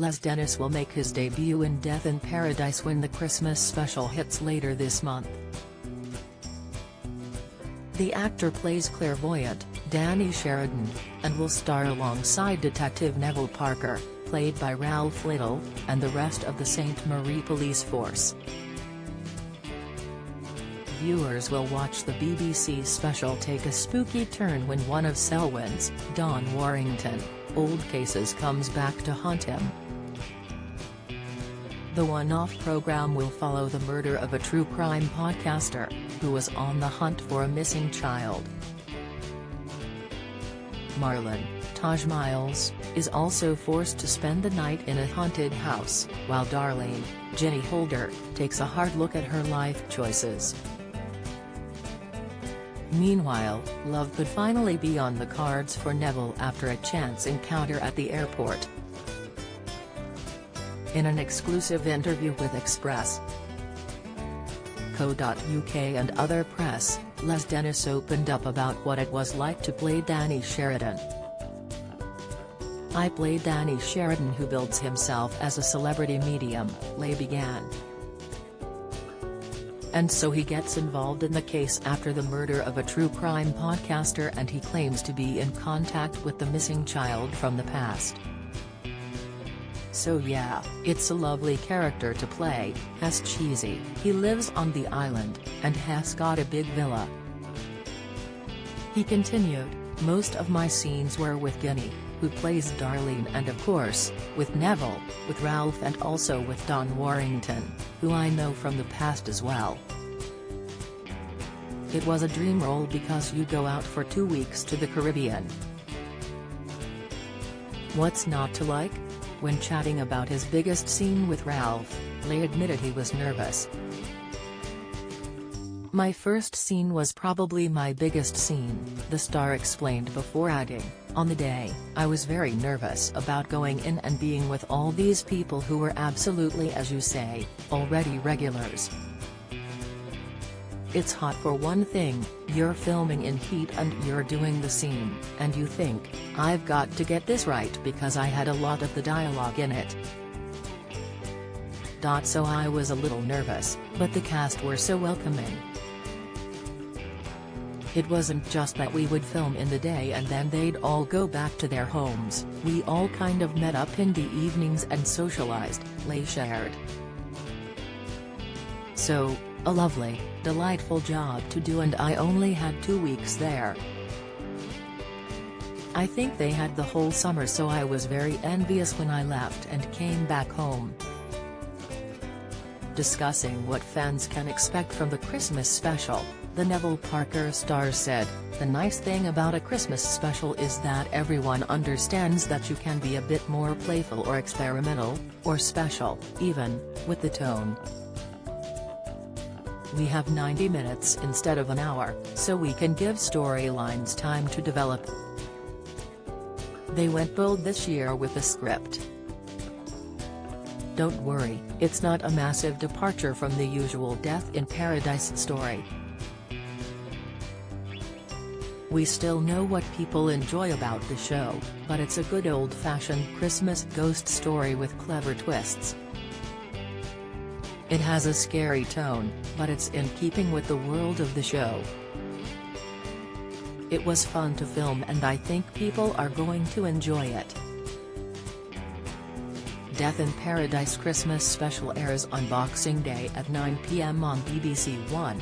Les Dennis will make his debut in Death in Paradise when the Christmas special hits later this month. The actor plays clairvoyant Danny Sheridan, and will star alongside Detective Neville Parker, played by Ralf Little, and the rest of the St. Marie police force. Viewers will watch the BBC special take a spooky turn when one of Selwyn's, Don Warrington, old cases comes back to haunt him. The one-off program will follow the murder of a true crime podcaster, who was on the hunt for a missing child. Marlon, Taj Miles, is also forced to spend the night in a haunted house, while Darlene, Ginny Holder, takes a hard look at her life choices. Meanwhile, love could finally be on the cards for Neville after a chance encounter at the airport. In an exclusive interview with Express.co.uk and other press, Les Dennis opened up about what it was like to play Danny Sheridan. "I played Danny Sheridan, who builds himself as a celebrity medium," Les began. "And so he gets involved in the case after the murder of a true crime podcaster, and he claims to be in contact with the missing child from the past. So yeah, it's a lovely character to play, has cheesy. He lives on the island, and has got a big villa." He continued, "Most of my scenes were with Ginny, who plays Darlene, and of course, with Neville, with Ralph, and also with Don Warrington, who I know from the past as well. It was a dream role because you go out for 2 weeks to the Caribbean. What's not to like?" When chatting about his biggest scene with Ralph, Les admitted he was nervous. "My first scene was probably my biggest scene," the star explained before adding, "On the day, I was very nervous about going in and being with all these people who were absolutely, as you say, already regulars. It's hot for one thing, you're filming in heat and you're doing the scene, and you think, I've got to get this right because I had a lot of the dialogue in it. So I was a little nervous, but the cast were so welcoming. It wasn't just that we would film in the day and then they'd all go back to their homes, we all kind of met up in the evenings and socialized," Les shared. "So, a lovely, delightful job to do, and I only had 2 weeks there. I think they had the whole summer, so I was very envious when I left and came back home." Discussing what fans can expect from the Christmas special, the Neville Parker star said, "The nice thing about a Christmas special is that everyone understands that you can be a bit more playful or experimental, or special, even, with the tone. We have 90 minutes instead of an hour, so we can give storylines time to develop. They went bold this year with the script. Don't worry, it's not a massive departure from the usual Death in Paradise story. We still know what people enjoy about the show, but it's a good old-fashioned Christmas ghost story with clever twists. It has a scary tone, but it's in keeping with the world of the show. It was fun to film and I think people are going to enjoy it." Death in Paradise Christmas special airs on Boxing Day at 9 p.m. on BBC One.